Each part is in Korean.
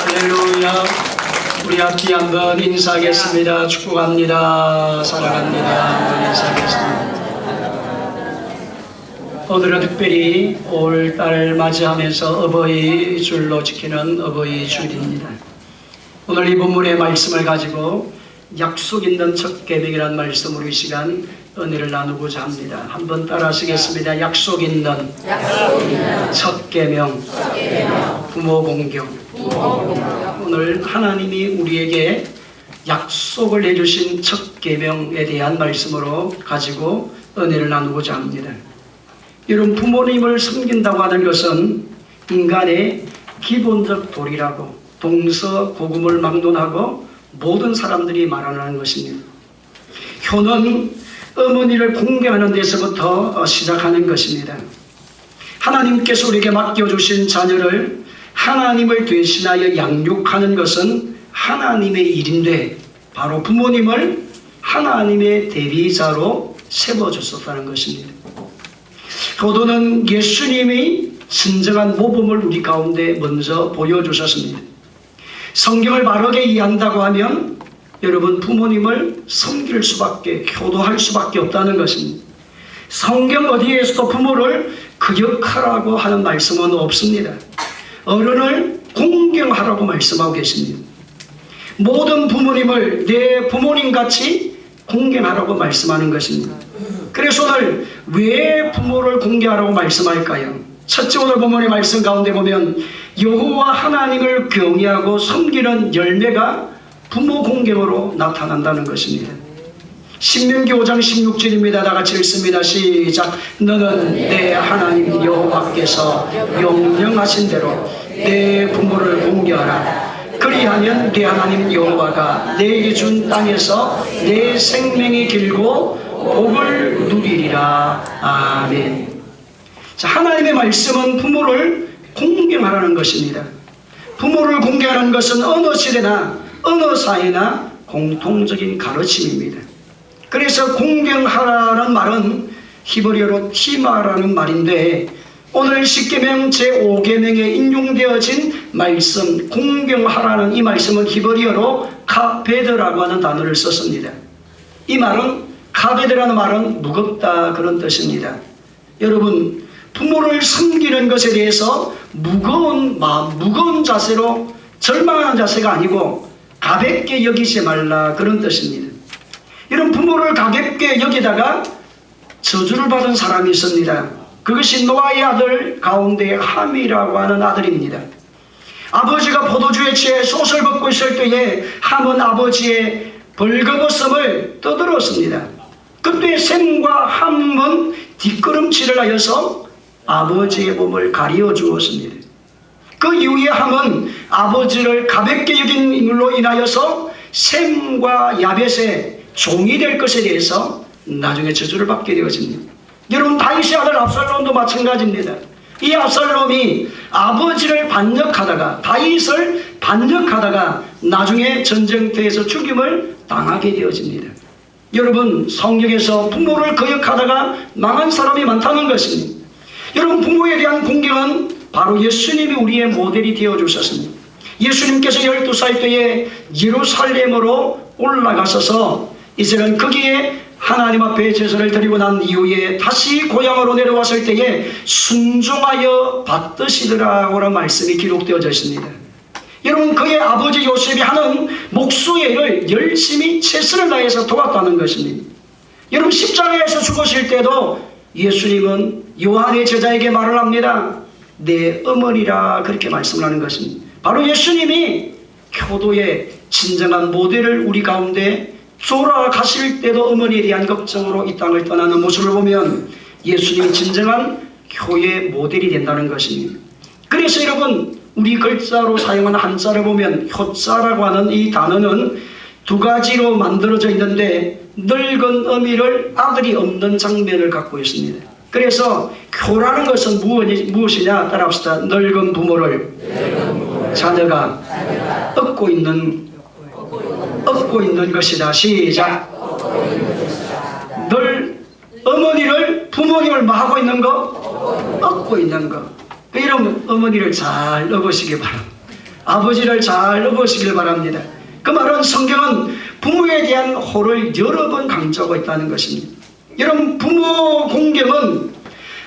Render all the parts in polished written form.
할렐루야. 우리 앞뒤 한번 인사하겠습니다. 축복합니다. 사랑합니다. 한번 인사하겠습니다. 오늘은 특별히 5월달 맞이하면서 어버이 줄로 지키는 어버이 줄입니다. 오늘 이 본문의 말씀을 가지고 약속 있는 첫 계명이라는 말씀으로 이 시간 은혜를 나누고자 합니다. 한번 따라 하시겠습니다. 약속 있는 첫 계명, 부모 공경. 오늘 하나님이 우리에게 약속을 해주신 첫 계명에 대한 말씀으로 가지고 은혜를 나누고자 합니다. 여러분, 부모님을 섬긴다고 하는 것은 인간의 기본적 도리라고 동서고금을 막론하고 모든 사람들이 말하는 것입니다. 효는 어머니를 공경하는 데서부터 시작하는 것입니다. 하나님께서 우리에게 맡겨주신 자녀를 하나님을 대신하여 양육하는 것은 하나님의 일인데 바로 부모님을 하나님의 대리자로 세워주셨다는 것입니다. 효도는 예수님이 진정한 모범을 우리 가운데 먼저 보여주셨습니다. 성경을 바르게 이해한다고 하면 여러분, 부모님을 섬길 수밖에, 효도할 수밖에 없다는 것입니다. 성경 어디에서도 부모를 극역하라고 하는 말씀은 없습니다. 어른을 공경하라고 말씀하고 계십니다. 모든 부모님을 내 부모님같이 공경하라고 말씀하는 것입니다. 그래서 오늘 왜 부모를 공경하라고 말씀할까요? 첫째, 오늘 본문의 말씀 가운데 보면 여호와 하나님을 경외하고 섬기는 열매가 부모 공경으로 나타난다는 것입니다. 신명기 5장 16절입니다. 다 같이 읽습니다. 시작. 너는 내 하나님 여호와께서 명령하신 대로 내 부모를 공경하라. 그리하면 내 하나님 여호와가 내게 준 땅에서 내 생명이 길고 복을 누리리라. 아멘. 자, 하나님의 말씀은 부모를 공경하라는 것입니다. 부모를 공경하는 것은 어느 시대나 어느 사회나 공통적인 가르침입니다. 그래서 공경하라는 말은 히브리어로 티마라는 말인데 오늘 10계명 제5계명에 인용되어진 말씀 공경하라는 이 말씀은 히브리어로 카베드라고 하는 단어를 썼습니다. 이 말은 카베드라는 말은 무겁다 그런 뜻입니다. 여러분, 부모를 섬기는 것에 대해서 무거운 마음, 무거운 자세로 절망하는 자세가 아니고 가볍게 여기지 말라 그런 뜻입니다. 이런 부모를 가볍게 여기다가 저주를 받은 사람이 있습니다. 그것이 노아의 아들 가운데 함이라고 하는 아들입니다. 아버지가 포도주에 취해 솥을 벗고 있을 때에 함은 아버지의 벌거벗음을 떠들었습니다. 그때 셈과 함은 뒷걸음질을 하여서 아버지의 몸을 가리워 주었습니다. 그 이후에 함은 아버지를 가볍게 여긴 인물로 인하여서 셈과 야벳의 종이 될 것에 대해서 나중에 저주를 받게 되어집니다. 여러분, 다윗의 아들 압살롬도 마찬가지입니다. 이 압살롬이 아버지를 반역하다가 다윗을 반역하다가 나중에 전쟁터에서 죽임을 당하게 되어집니다. 여러분, 성경에서 부모를 거역하다가 망한 사람이 많다는 것입니다. 여러분, 부모에 대한 공경은 바로 예수님이 우리의 모델이 되어주셨습니다. 예수님께서 12살 때에 예루살렘으로 올라가셔서 이제는 거기에 하나님 앞에 제사를 드리고 난 이후에 다시 고향으로 내려왔을 때에 순종하여 받으시더라고라는 말씀이 기록되어져 있습니다. 여러분, 그의 아버지 요셉이 하는 목수의 일을 열심히 최선을 다해서 도왔다는 것입니다. 여러분, 십자가에서 죽으실 때도 예수님은 요한의 제자에게 말을 합니다. 내 어머니라 그렇게 말씀을 하는 것입니다. 바로 예수님이 효도의 진정한 모델을 우리 가운데 돌아가실 때도 어머니에 대한 걱정으로 이 땅을 떠나는 모습을 보면 예수님이 진정한 효의 모델이 된다는 것입니다. 그래서 여러분, 우리 글자로 사용하는 한자를 보면 효자라고 하는 이 단어는 두 가지로 만들어져 있는데 늙은 어미를 아들이 없는 장면을 갖고 있습니다. 그래서 효라는 것은 무엇이냐 따라합시다. 늙은 부모를 자녀가 업고 있는 것이다. 시작. 어머니를 부모님을 뭐 하고 있는 거? 업고 있는 거. 여러분, 어머니를 잘 업으시기 바랍니다. 아버지를 잘 업으시길 바랍니다. 그 말은 성경은 부모에 대한 호를 여러 번 강조하고 있다는 것입니다. 여러분, 부모 공경은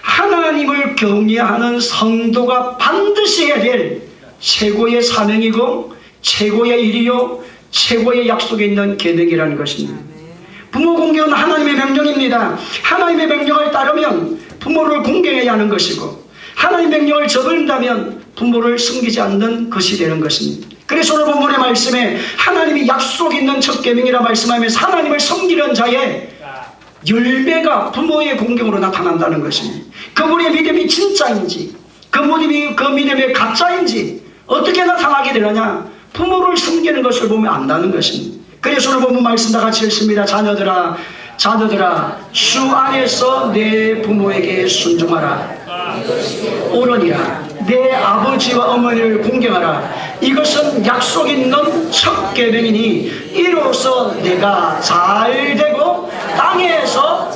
하나님을 경외하는 성도가 반드시 해야 될 최고의 사명이고 최고의 일이요 최고의 약속에 있는 계명이라는 것입니다. 부모 공경은 하나님의 명령입니다. 하나님의 명령을 따르면 부모를 공경해야 하는 것이고, 하나님의 명령을 저버린다면 부모를 섬기지 않는 것이 되는 것입니다. 그래서 오늘 본문의 말씀에 하나님이 약속 있는 첫 계명이라 말씀하면서 하나님을 섬기는 자의 열매가 부모의 공경으로 나타난다는 것입니다. 그분의 믿음이 진짜인지 그 믿음이 가짜인지 어떻게 나타나게 되느냐, 부모를 섬기는 것을 보면 안다는 것입니다. 그래서 오늘 본문 말씀 다 같이 읽습니다. 자녀들아 주 안에서 내 부모에게 순종하라. 옳으니라. 내 아버지와 어머니를 공경하라. 이것은 약속 있는 첫 계명이니 이로써 내가 잘되고 땅에서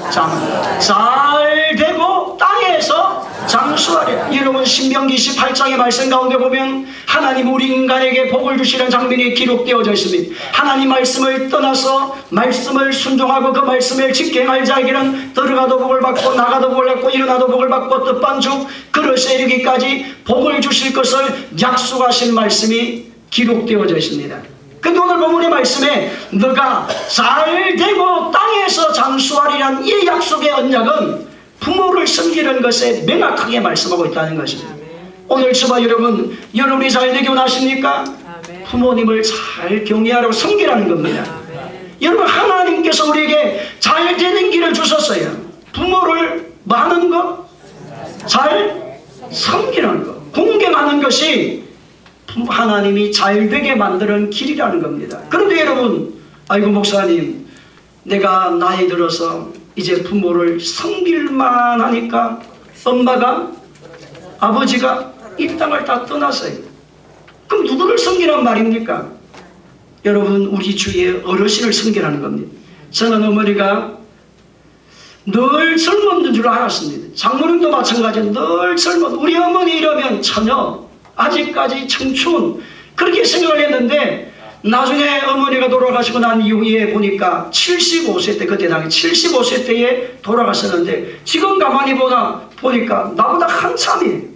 잘되고 땅에서 장수하리라. 여러분, 신명기 28장의 말씀 가운데 보면 하나님 우리 인간에게 복을 주시는 장면이 기록되어져 있습니다. 하나님 말씀을 떠나서 말씀을 순종하고 그 말씀을 직행할 자에게는 들어가도 복을 받고 나가도 복을 받고 일어나도 복을 받고 뜻반죽 그릇에 이르기까지 복을 주실 것을 약속하신 말씀이 기록되어져 있습니다. 근데 오늘 본문의 말씀에 너가 잘되고 땅에서 장수하리란 이 약속의 언약은 부모를 섬기는 것에 명확하게 말씀하고 있다는 것입니다. 오늘 저와 여러분이 잘되기 원하십니까? 부모님을 잘 경외하라고 섬기라는 겁니다. 여러분, 하나님께서 우리에게 잘되는 길을 주셨어요. 부모를 뭐 하는 것? 잘 섬기는 것, 공경하는 것이 하나님이 잘되게 만드는 길이라는 겁니다. 그런데 여러분, 아이고 목사님, 내가 나이 들어서 이제 부모를 섬길만 하니까 엄마가 아버지가 이 땅을 다 떠났어요. 그럼 누구를 섬기란 말입니까? 여러분, 우리 주위에 어르신을 섬기라는 겁니다. 저는 어머니가 늘 젊은 줄 알았습니다. 장모님도 마찬가지로 늘 젊은, 우리 어머니 이러면 처녀, 아직까지 청춘, 그렇게 생각을 했는데 나중에 어머니가 돌아가시고 난 이후에 보니까 75세 때, 그때 당시 75세 때에 돌아가셨는데 지금 가만히 보니까 나보다 한참이에요.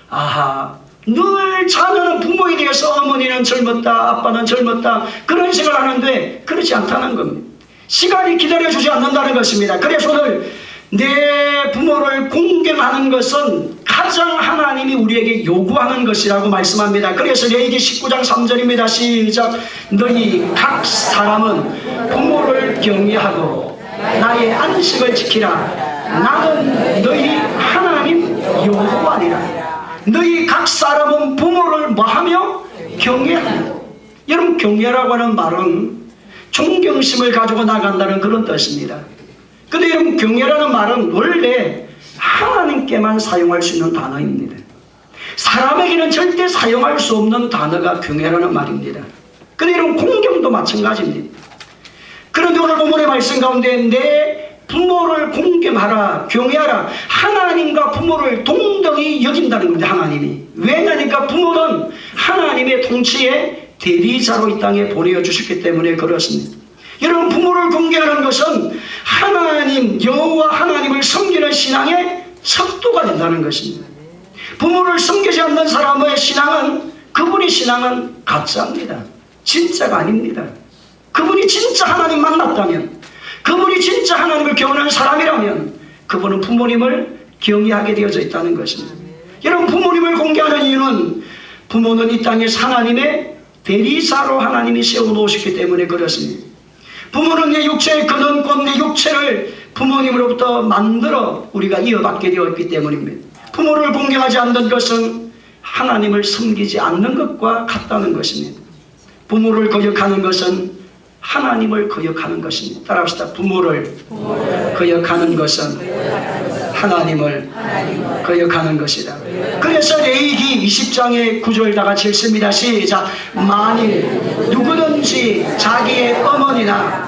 아하, 늘 자녀는 부모에 대해서 어머니는 젊었다, 아빠는 젊었다, 그런 생각을 하는데 그렇지 않다는 겁니다. 시간이 기다려주지 않는다는 것입니다. 그래서 오늘 내 부모를 공경하는 것은 가장 하나님이 우리에게 요구하는 것이라고 말씀합니다. 그래서 레위기 19장 3절입니다. 시작. 너희 각 사람은 부모를 경외하고 나의 안식을 지키라. 나는 너희 하나님 여호와니라. 너희 각 사람은 부모를 뭐하며? 경외하며. 여러분, 경외라고 하는 말은 존경심을 가지고 나간다는 그런 뜻입니다. 근데 여러분, 경외라는 말은 원래 하나님께만 사용할 수 있는 단어입니다. 사람에게는 절대 사용할 수 없는 단어가 경외라는 말입니다. 근데 여러분, 공경도 마찬가지입니다. 그런데 오늘 본문의 말씀 가운데 내 부모를 공경하라, 경외하라, 하나님과 부모를 동등히 여긴다는 겁니다. 하나님이. 왜냐니까 부모는 하나님의 통치의 대리자로 이 땅에 보내주셨기 때문에 그렇습니다. 여러분, 부모를 공경하는 것은 하나님, 여호와 하나님을 섬기는 신앙의 척도가 된다는 것입니다. 부모를 섬기지 않는 사람의 신앙은, 그분의 신앙은 가짜입니다. 진짜가 아닙니다. 그분이 진짜 하나님 만났다면, 그분이 진짜 하나님을 경외하는 사람이라면 그분은 부모님을 경외하게 되어져 있다는 것입니다. 여러분, 부모님을 공경하는 이유는 부모는 이 땅에서 하나님의 대리사로 하나님이 세워놓으셨기 때문에 그렇습니다. 부모는 내 육체의 근원권, 내 육체를 부모님으로부터 만들어 우리가 이어받게 되었기 때문입니다. 부모를 공경하지 않는 것은 하나님을 섬기지 않는 것과 같다는 것입니다. 부모를 거역하는 것은 하나님을 거역하는 것입니다. 따라합시다. 부모를 거역하는 것은 하나님을 거역하는 것이다. 그래서 레위기 20장의 9절 다 같이 읽습니다. 시작. 만일 누구든지 자기의 어머니나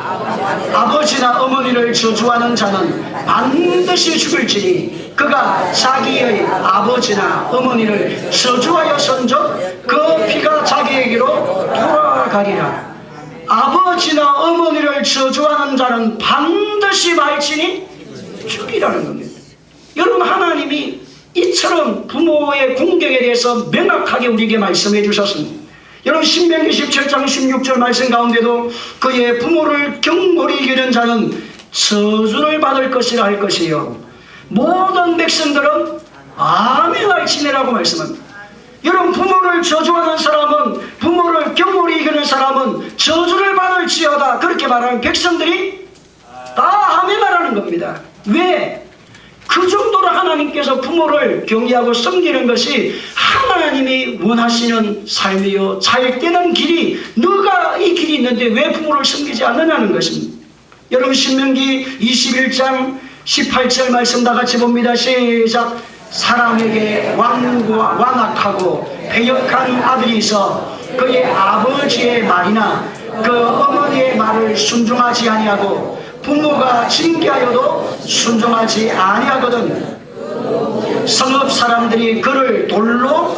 아버지나 어머니를 저주하는 자는 반드시 죽을지니 그가 자기의 아버지나 어머니를 저주하였은즉 그 피가 자기에게로 돌아가리라. 아버지나 어머니를 저주하는 자는 반드시 말지니 죽이라는 겁니다. 여러분, 하나님이 이처럼 부모의 공경에 대해서 명확하게 우리에게 말씀해 주셨습니다. 여러분, 신명기 17장 16절 말씀 가운데도 그의 부모를 경홀히 여기는 자는 저주를 받을 것이라 할 것이요 모든 백성들은 아멘 할지니라고 말씀합니다. 여러분, 부모를 저주하는 사람은, 부모를 경홀히 여기는 사람은 저주를 받을지어다 그렇게 말하는 백성들이 다 아멘 말하는 겁니다. 왜? 그 정도로 하나님께서 부모를 경외하고 섬기는 것이 하나님이 원하시는 삶이요 잘 되는 길이, 너가 이 길이 있는데 왜 부모를 섬기지 않느냐는 것입니다. 여러분, 신명기 21장 18절 말씀 다 같이 봅니다. 시작. 사람에게 완악하고 패역한 아들이 있어 그의 아버지의 말이나 그 어머니의 말을 순종하지 아니하고 부모가 징계하여도 순종하지 아니하거든 성읍 사람들이 그를 돌로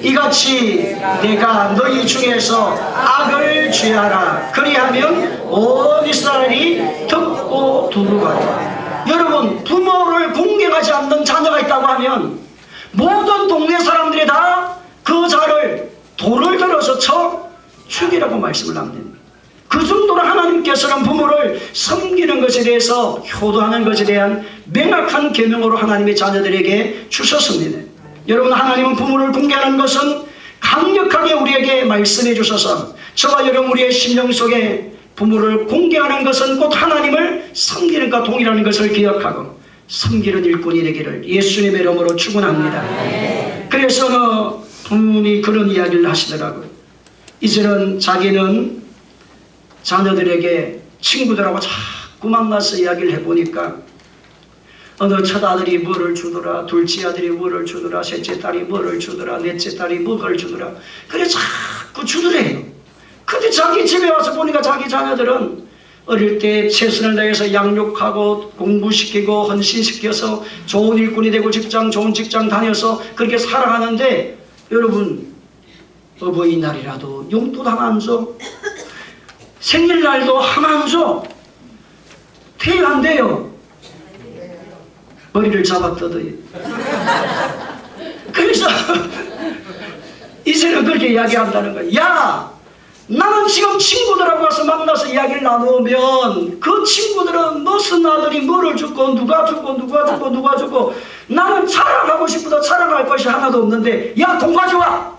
이같이 내가 너희 중에서 악을 취하라 그리하면 온 이스라엘이 듣고 두루하리라. 여러분, 부모를 공경하지 않는 자녀가 있다고 하면 모든 동네 사람들이 다 그 자를 돌을 들어서 쳐 죽이라고 말씀을 합니다. 그 정도로 하나님께서는 부모를 섬기는 것에 대해서, 효도하는 것에 대한 명확한 계명으로 하나님의 자녀들에게 주셨습니다. 여러분, 하나님은 부모를 공경하는 것은 강력하게 우리에게 말씀해 주셔서 저와 여러분 우리의 심령 속에 부모를 공경하는 것은 곧 하나님을 섬기는 것과 동일하는 것을 기억하고 섬기는 일꾼이 되기를 예수님의 이름으로 축원합니다. 그래서 부모님이 그런 이야기를 하시더라고요. 이제는 자기는 자녀들에게 친구들하고 자꾸 만나서 이야기를 해보니까 어느 첫 아들이 뭐를 주더라, 둘째 아들이 뭐를 주더라, 셋째 딸이 뭐를 주더라, 넷째 딸이 뭐를 주더라. 그래 자꾸 주더래요. 근데 자기 집에 와서 보니까 자기 자녀들은 어릴 때 최선을 다해서 양육하고 공부시키고 헌신시켜서 좋은 일꾼이 되고 좋은 직장 다녀서 그렇게 살아가는데, 여러분, 어버이날이라도 용돈 하나 안 줘? 생일날도 하나 안 줘? 퇴일 안 돼요. 머리를 잡았더니. 그래서 이제는 그렇게 이야기한다는 거야. 야, 나는 지금 친구들하고 와서 만나서 이야기를 나누면 그 친구들은 무슨 아들이 뭐를 주고 누가 주고 나는 자랑하고 싶어도 자랑할 것이 하나도 없는데 야, 돈 가져와!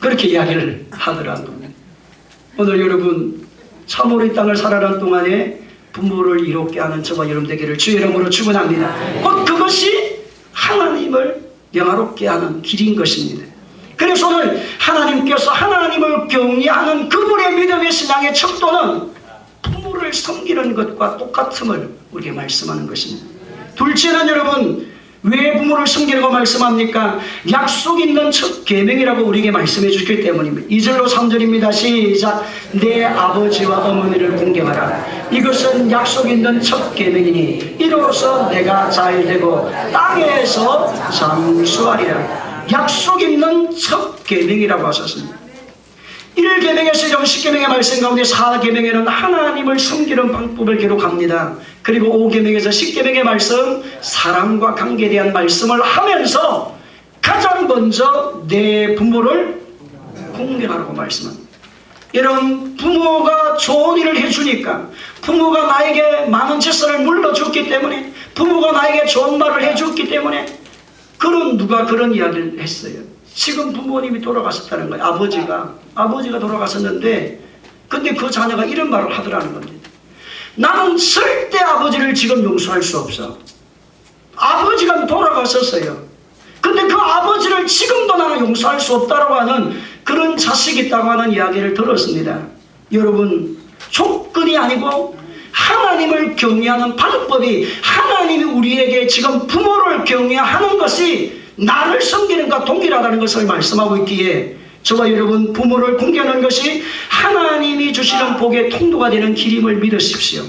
그렇게 이야기를 하더라고요. 오늘 여러분, 참으로 이 땅을 살아가는 동안에 부모를 이롭게 하는 저와 여러분 되기를 주의 이름으로 축원합니다. 곧 그것이 하나님을 영화롭게 하는 길인 것입니다. 그래서 오늘 하나님께서 하나님을 경외하는 그분의 믿음의 신앙의 척도는 부모를 섬기는 것과 똑같음을 우리에게 말씀하는 것입니다. 둘째는 여러분, 왜 부모를 섬기라고 말씀합니까? 약속 있는 첫 계명이라고 우리에게 말씀해 주셨기 때문입니다. 2절로 3절입니다. 시작. 내 아버지와 어머니를 공경하라. 이것은 약속 있는 첫 계명이니 이로써 내가 잘되고 땅에서 장수하리라. 약속 있는 첫 계명이라고 하셨습니다. 1계명에서 10계명의 말씀 가운데 4계명에는 하나님을 섬기는 방법을 기록합니다. 그리고 5계명에서 10계명의 말씀, 사랑과 관계에 대한 말씀을 하면서 가장 먼저 내 부모를 공경하라고 말씀합니다. 이런 부모가 좋은 일을 해주니까, 부모가 나에게 많은 재산을 물려줬기 때문에, 부모가 나에게 좋은 말을 해줬기 때문에 누가 그런 이야기를 했어요. 지금 부모님이 돌아가셨다는 거예요. 아버지가 돌아가셨는데, 근데 그 자녀가 이런 말을 하더라는 겁니다. 나는 절대 아버지를 지금 용서할 수 없어. 아버지가 돌아가셨어요. 근데 그 아버지를 지금도 나는 용서할 수 없다고 하는 그런 자식이 있다고 하는 이야기를 들었습니다. 여러분, 조건이 아니고 하나님을 경외하는 방법이, 하나님이 우리에게 지금 부모를 경외하는 것이 나를 섬기는 것과 동일하다는 것을 말씀하고 있기에 저와 여러분, 부모를 공경하는 것이 하나님이 주시는 복의 통로가 되는 길임을 믿으십시오.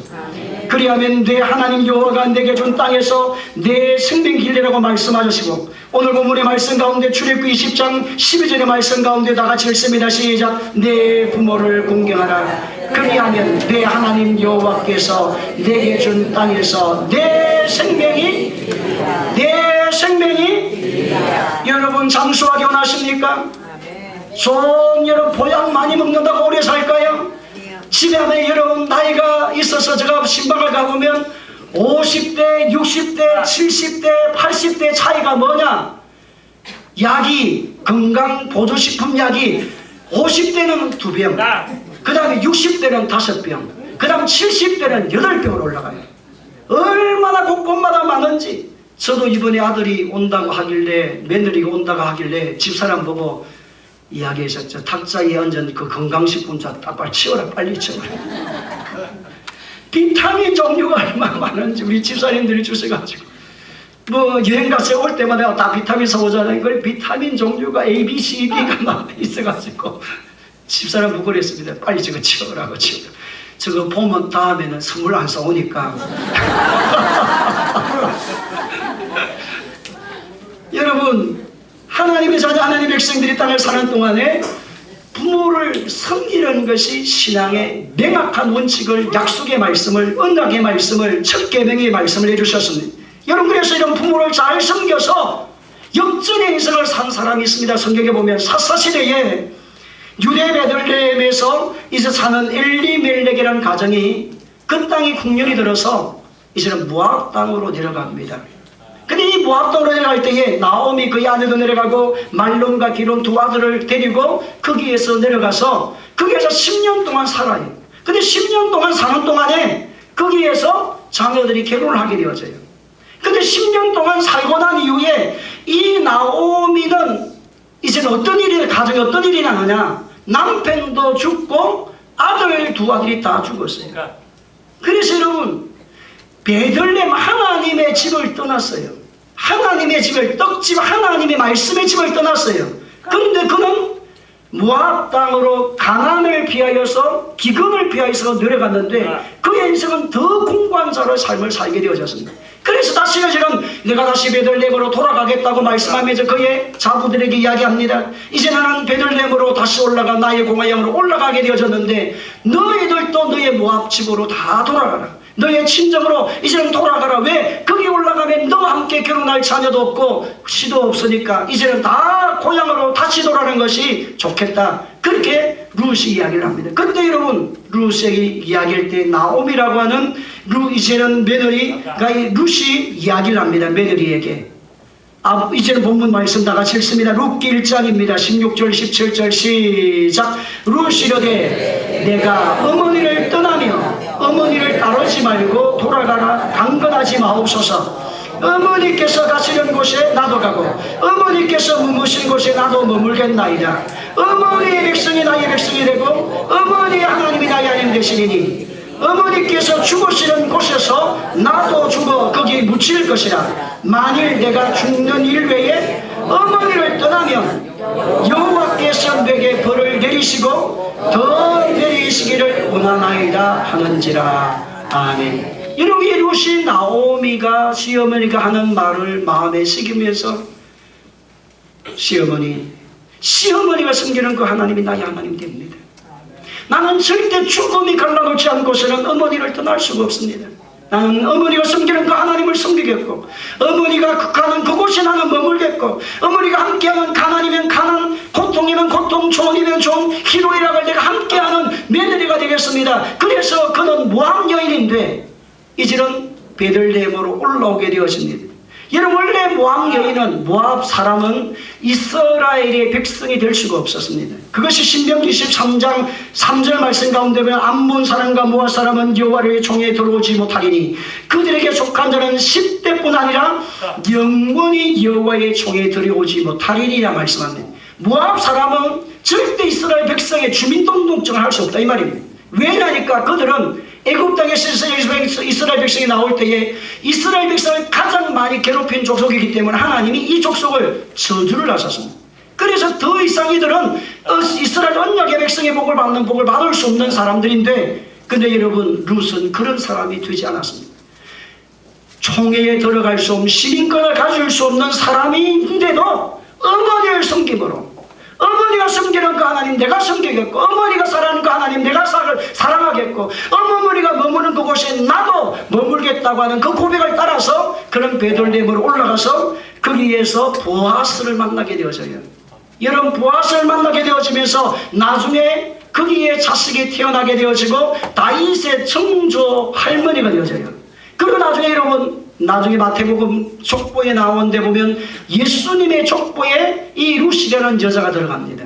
그리하면 내 하나님 여호와가 내게 준 땅에서 내 생명 길이라고 말씀하시고 오늘 본문의 말씀 가운데 출애굽기 20장 12절의 말씀 가운데 다 같이 읽습니다. 시작. 내 부모를 공경하라. 그리하면 내 하나님 여호와께서 내게 준 땅에서 내 생명이 여러분 장수하기 원하십니까? 여러분 보약 많이 먹는다고 오래 살까요? 집에 안에 여러분 나이가 있어서 제가 신방을 가보면 50대, 60대, 70대, 80대 차이가 뭐냐? 약이, 건강보조식품 약이 50대는 2병, 그 다음에 60대는 5병, 그 다음 70대는 8병으로 올라가요. 얼마나 곳곳마다 많은지. 저도 이번에 아들이 온다고 하길래, 며느리가 온다고 하길래 집사람 보고 이야기했었죠. 탁자에 얹은 그 건강식품자 빨리 치워라, 빨리 치워라. 비타민 종류가 얼마나 많은지 우리 집사님들이 주셔가지고 뭐 여행 가서 올 때마다 다 비타민 사오잖아요. 그 비타민 종류가 A, B, C, D가 막 있어가지고 집사람 보고 그랬습니다. 빨리 저거 치워라고 치워. 저거 보면 다음에는 선물 안 사오니까. 여러분, 하나님의 자녀, 하나님의 백성들이 땅을 사는 동안에 부모를 섬기는 것이 신앙의 명확한 원칙을, 약속의 말씀을, 언약의 말씀을, 첫 계명의 말씀을 해주셨습니다. 여러분, 그래서 이런 부모를 잘 섬겨서 역전의 인생을 산 사람이 있습니다. 성경에 보면 사사시대에 유대 베들레헴에서 이제 사는 엘리멜렉이라는 가정이 그 땅이 국년이 들어서 이제는 모압 땅으로 내려갑니다. 근데 이 모압 땅으로 내려갈 때에 나오미 그의 아내도 내려가고 말론과 기론 두 아들을 데리고 거기에서 내려가서 거기에서 10년 동안 살아요. 근데 10년 동안 사는 동안에 거기에서 자녀들이 결혼을 하게 되어져요. 근데 10년 동안 살고 난 이후에 이 나오미는 이제는 어떤 일이, 가정에 어떤 일이 나느냐, 남편도 죽고 아들 두 아들이 다 죽었어요. 그래서 여러분, 베들레헴 하나님의 집을 떠났어요. 하나님의 집을, 떡집 하나님의 말씀의 집을 떠났어요. 그런데 그는 모압 땅으로 가난을 피하여서, 기근을 피하여서 내려갔는데 그의 인생은 더 공고한 자로의 삶을 살게 되어졌습니다. 그래서 다시는 내가 다시 베들레헴으로 돌아가겠다고 말씀하면서 그의 자부들에게 이야기합니다. 이제 나는 베들레헴으로 다시 올라가 나의 고향으로 올라가게 되어졌는데 너희들도 너의 모압 집으로 다 돌아가라. 너의 친정으로 이제는 돌아가라. 왜? 거기 올라가면 너와 함께 결혼할 자녀도 없고 시도 없으니까 이제는 다 고향으로 다시 돌아가는 것이 좋겠다. 그렇게 룻이 이야기를 합니다. 근데 여러분, 룻이 이야기할 때 나오미라고 하는 이제는 며느리가 룻이 이야기를 합니다. 며느리에게. 이제는 본문 말씀 다 같이 읽습니다. 룻기 1장입니다. 16절 17절 시작. 룻이 이르되 내가 어머니를 떠나며 어머니를 따르지 말고 돌아가라. 강건하지 마옵소서. 어머니께서 가시는 곳에 나도 가고 어머니께서 머무신 곳에 나도 머물겠나이다. 어머니의 백성이 나의 백성이 되고 어머니의 하나님이 나의 하나님 되시리니 어머니께서 죽으시는 곳에서 나도 죽어 거기 묻힐 것이라. 만일 내가 죽는 일 외에 어머니를 떠나면 여호와께서 내게 벌을 내리시고 더 내리시기를 원하나이다 하는지라. 아멘. 여러분, 이 룻이 나오미가 시어머니가 하는 말을 마음에 새기면서 시어머니가 섬기는 그 하나님이 나의 하나님 됩니다. 나는 절대 죽음이 갈라놓지 않고서는 어머니를 떠날 수가 없습니다. 나는 어머니가 섬기는 그 하나님을 섬기겠고 어머니가 가는 그곳에 나는 머물겠고 어머니가 함께하는 가난이면 가난, 고통이면 고통, 종이면 종, 희로애락을 내가 함께하는 며느리가 되겠습니다. 그래서 그는 모압 여인인데 이제는 베들레헴으로 올라오게 되어집니다. 여러분, 원래 모압 여인은, 모압 사람은 이스라엘의 백성이 될 수가 없었습니다. 그것이 신명기 23장 3절 말씀 가운데 보면 암몬 사람과 모압 사람은 여호와의 총에 들어오지 못하리니 그들에게 속한 자는 10대뿐 아니라 영원히 여호와의 총에 들어오지 못하리니라 말씀합니다. 모압 사람은 절대 이스라엘 백성의 주민등록증을 할 수 없다 이 말입니다. 왜냐니까 그들은 애굽 땅에서 이스라엘 백성이 나올 때에 이스라엘 백성을 가장 많이 괴롭힌 족속이기 때문에 하나님이 이 족속을 저주를 하셨습니다. 그래서 더 이상 이들은 이스라엘 언약의 백성의 복을 받을 수 없는 사람들인데, 근데 여러분, 룻은 그런 사람이 되지 않았습니다. 총회에 들어갈 수 없는 시민권을 가질 수 없는 사람인데도 어머니를 섬김으로, 어머니가 섬기는 그 하나님 내가 섬기겠고, 어머니가 사랑하는 그 하나님 내가 사랑하겠고, 어머니가 머무는 그곳에 나도 머물겠다고 하는 그 고백을 따라서 그런 베들레헴으로 올라가서 거기에서 보아스를 만나게 되어져요. 여러분, 보아스를 만나게 되어지면서 나중에 거기에 자식이 태어나게 되어지고 다윗의 청조 할머니가 되어져요. 그리고 나중에 여러분, 나중에 마태복음 족보에 나온 데 보면 예수님의 족보에 이 루시라는 여자가 들어갑니다.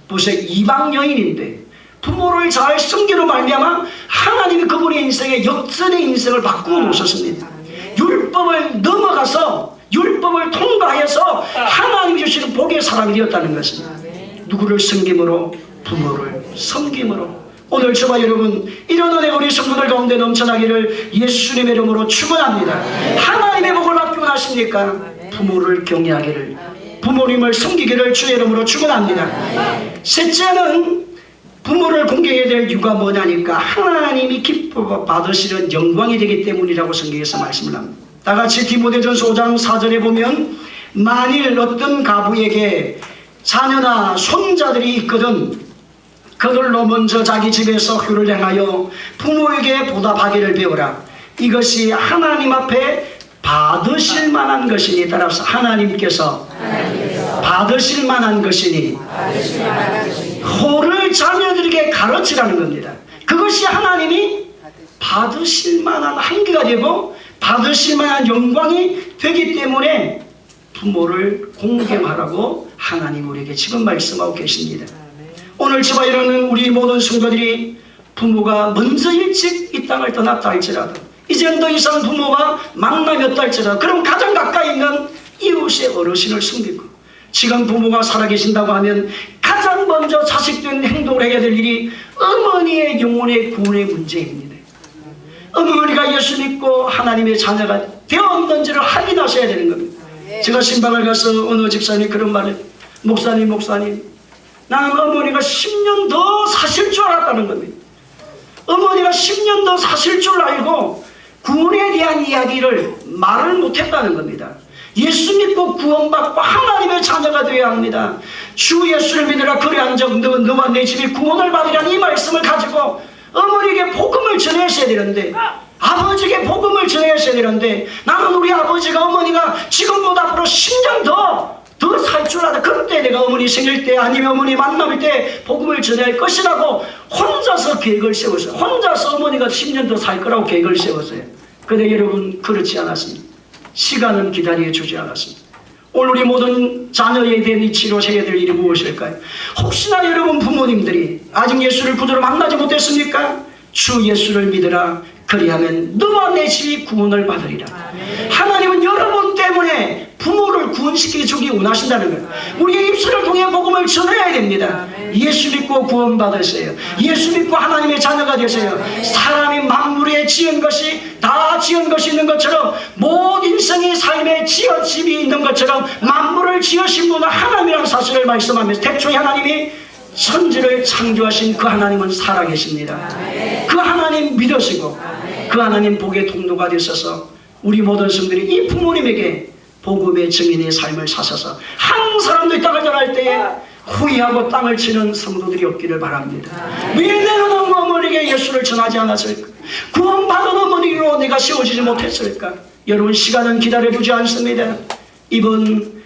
보세요. 이방 여인인데 부모를 잘 섬기로 말미암아 하나님이 그분의 인생에 역전의 인생을 바꾸어 놓으셨습니다. 율법을 넘어가서 율법을 통과해서 하나님이 주시는 복의 사람이 되었다는 것입니다. 누구를 섬김으로? 부모를 섬김으로. 오늘 저와 여러분, 이런 은혜가 우리 성도들 가운데 넘쳐나기를 예수님의 이름으로 축원합니다. 하나님의 복을 받기 원하십니까? 부모를 경외하기를, 부모님을 섬기기를 주의 이름으로 축원합니다. 셋째는 부모를 공경해야 될 이유가 뭐냐니까 하나님이 기뻐 받으시는 영광이 되기 때문이라고 성경에서 말씀을 합니다. 다같이 디모데전서 5장 4절에 보면 만일 어떤 가부에게 자녀나 손자들이 있거든 그들로 먼저 자기 집에서 효를 행하여 부모에게 보답하기를 배우라. 이것이 하나님 앞에 받으실 만한 것이니, 따라서 하나님께서 받으실 만한 것이니 효를 자녀들에게 가르치라는 겁니다. 그것이 하나님이 받으실 만한 한계가 되고 받으실 만한 영광이 되기 때문에 부모를 공경하라고 하나님 우리에게 지금 말씀하고 계십니다. 오늘 저와 이러는 우리 모든 성도들이 부모가 먼저 일찍 이 땅을 떠났다 할지라도 이젠 더 이상 부모가 만남이 없다 할지라도 그럼 가장 가까이 있는 이웃의 어르신을 섬기고, 지금 부모가 살아계신다고 하면 가장 먼저 자식된 행동을 해야 될 일이 어머니의 영혼의 구원의 문제입니다. 어머니가 예수 믿고 하나님의 자녀가 되었는지를 확인하셔야 되는 겁니다. 제가 신방을 가서 어느 집사님이 그런 말을, 목사님 나는 어머니가 10년 더 사실 줄 알았다는 겁니다. 어머니가 10년 더 사실 줄 알고 구원에 대한 이야기를 말을 못했다는 겁니다. 예수 믿고 구원받고 하나님의 자녀가 되어야 합니다. 주 예수를 믿으라 그리한 적 너와 내 집이 구원을 받으라는 이 말씀을 가지고 어머니에게 복음을 전하셔야 되는데, 아버지에게 복음을 전하셔야 되는데, 나는 우리 아버지가 어머니가 지금보다 앞으로 10년 더 살 줄 알았다. 그때 내가 어머니 생일 때 아니면 어머니 만날 때 복음을 전할 것이라고 혼자서 계획을 세웠어요. 혼자서 어머니가 10년 더 살 거라고 계획을 세웠어요. 그런데 여러분, 그렇지 않았습니다. 시간은 기다려 주지 않았습니다. 오늘 우리 모든 자녀에 대한 이치로 해야 될 일이 무엇일까요? 혹시나 여러분 부모님들이 아직 예수를 구주로 만나지 못했습니까? 주 예수를 믿으라 그리하면 너와 내 집이 구원을 받으리라. 하나님은 여러분 때문에 부모를 구원시켜 주기 원하신다는 거예요. 우리의 입술을 통해 복음을 전해야 됩니다. 예수 믿고 구원 받으세요. 예수 믿고 하나님의 자녀가 되세요. 사람이 만물에 지은 것이 다 지은 것이 있는 것처럼, 모든 인생의 삶에 지어짐이 있는 것처럼 만물을 지으신 분은 하나님이라는 사실을 말씀하면서, 태초에 하나님이 천지를 창조하신 그 하나님은 살아계십니다. 그 하나님 믿으시고 그 하나님 복의 통로가 되셔서 우리 모든 성들이 이 부모님에게 복음의 증인의 삶을 사셔서 한 사람도 이 땅을 떠날 때에 후회하고 땅을 치는 성도들이 없기를 바랍니다. 왜 내는 어머니에게 예수를 전하지 않았을까? 구원받은 어머니로 내가 세워지지 못했을까? 여러분, 시간은 기다려주지 않습니다. 이번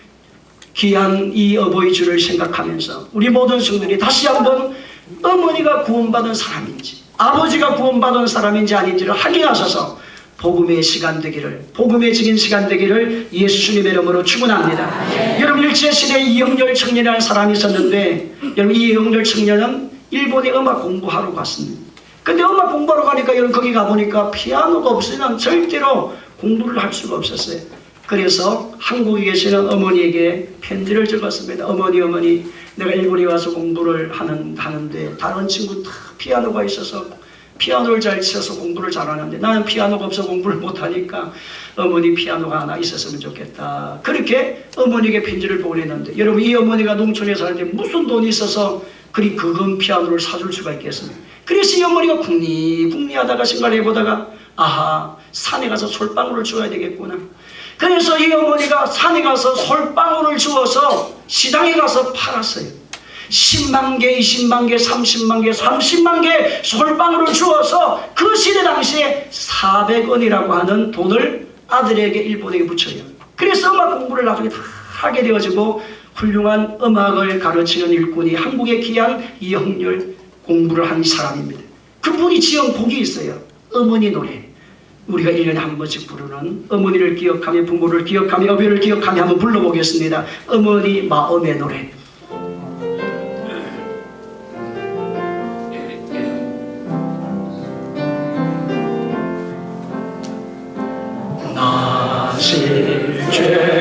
귀한 이 어버이 주를 생각하면서 우리 모든 성도들이 다시 한번 어머니가 구원받은 사람인지 아버지가 구원받은 사람인지 아닌지를 확인하셔서 복음의 시간 되기를, 복음의 증인 시간 되기를 예수님의 이름으로 축원합니다. 여러분, 일제시대에 이영렬 청년이라는 사람이 있었는데, 여러분, 이 이영렬 청년은 일본에 음악 공부하러 갔습니다. 근데 음악 공부하러 가니까 여러분 거기 가보니까 피아노가 없으면 절대로 공부를 할 수가 없었어요. 그래서 한국에 계시는 어머니에게 편지를 적었습니다. 어머니, 내가 일본에 와서 공부를 하는데 다른 친구 다 피아노가 있어서 피아노를 잘 쳐서 공부를 잘하는데 나는 피아노가 없어 공부를 못하니까 어머니 피아노가 하나 있었으면 좋겠다. 그렇게 어머니에게 편지를 보냈는데, 여러분, 이 어머니가 농촌에 사는데 무슨 돈이 있어서 그리 그건 피아노를 사줄 수가 있겠습니까? 그래서 이 어머니가 궁리하다가 생각을 해보다가, 아하, 산에 가서 솔방울을 주어야 되겠구나. 그래서 이 어머니가 산에 가서 솔방울을 주어서 시장에 가서 팔았어요. 10만 개, 20만 개, 30만 개, 30만 개 솔방울을 주어서 그 시대 당시에 400원이라고 하는 돈을 아들에게 일본에게 붙여요. 그래서 음악 공부를 나중에 다 하게 되어지고 훌륭한 음악을 가르치는 일꾼이 한국에 귀한 이영렬 공부를 한 사람입니다. 그분이 지은 곡이 있어요. 어머니 노래. 우리가 1년에 한 번씩 부르는 어머니를 기억하며 부모를 기억하며 어머니를 기억하며 한번 불러보겠습니다. 어머니 마음의 노래. 나 실죄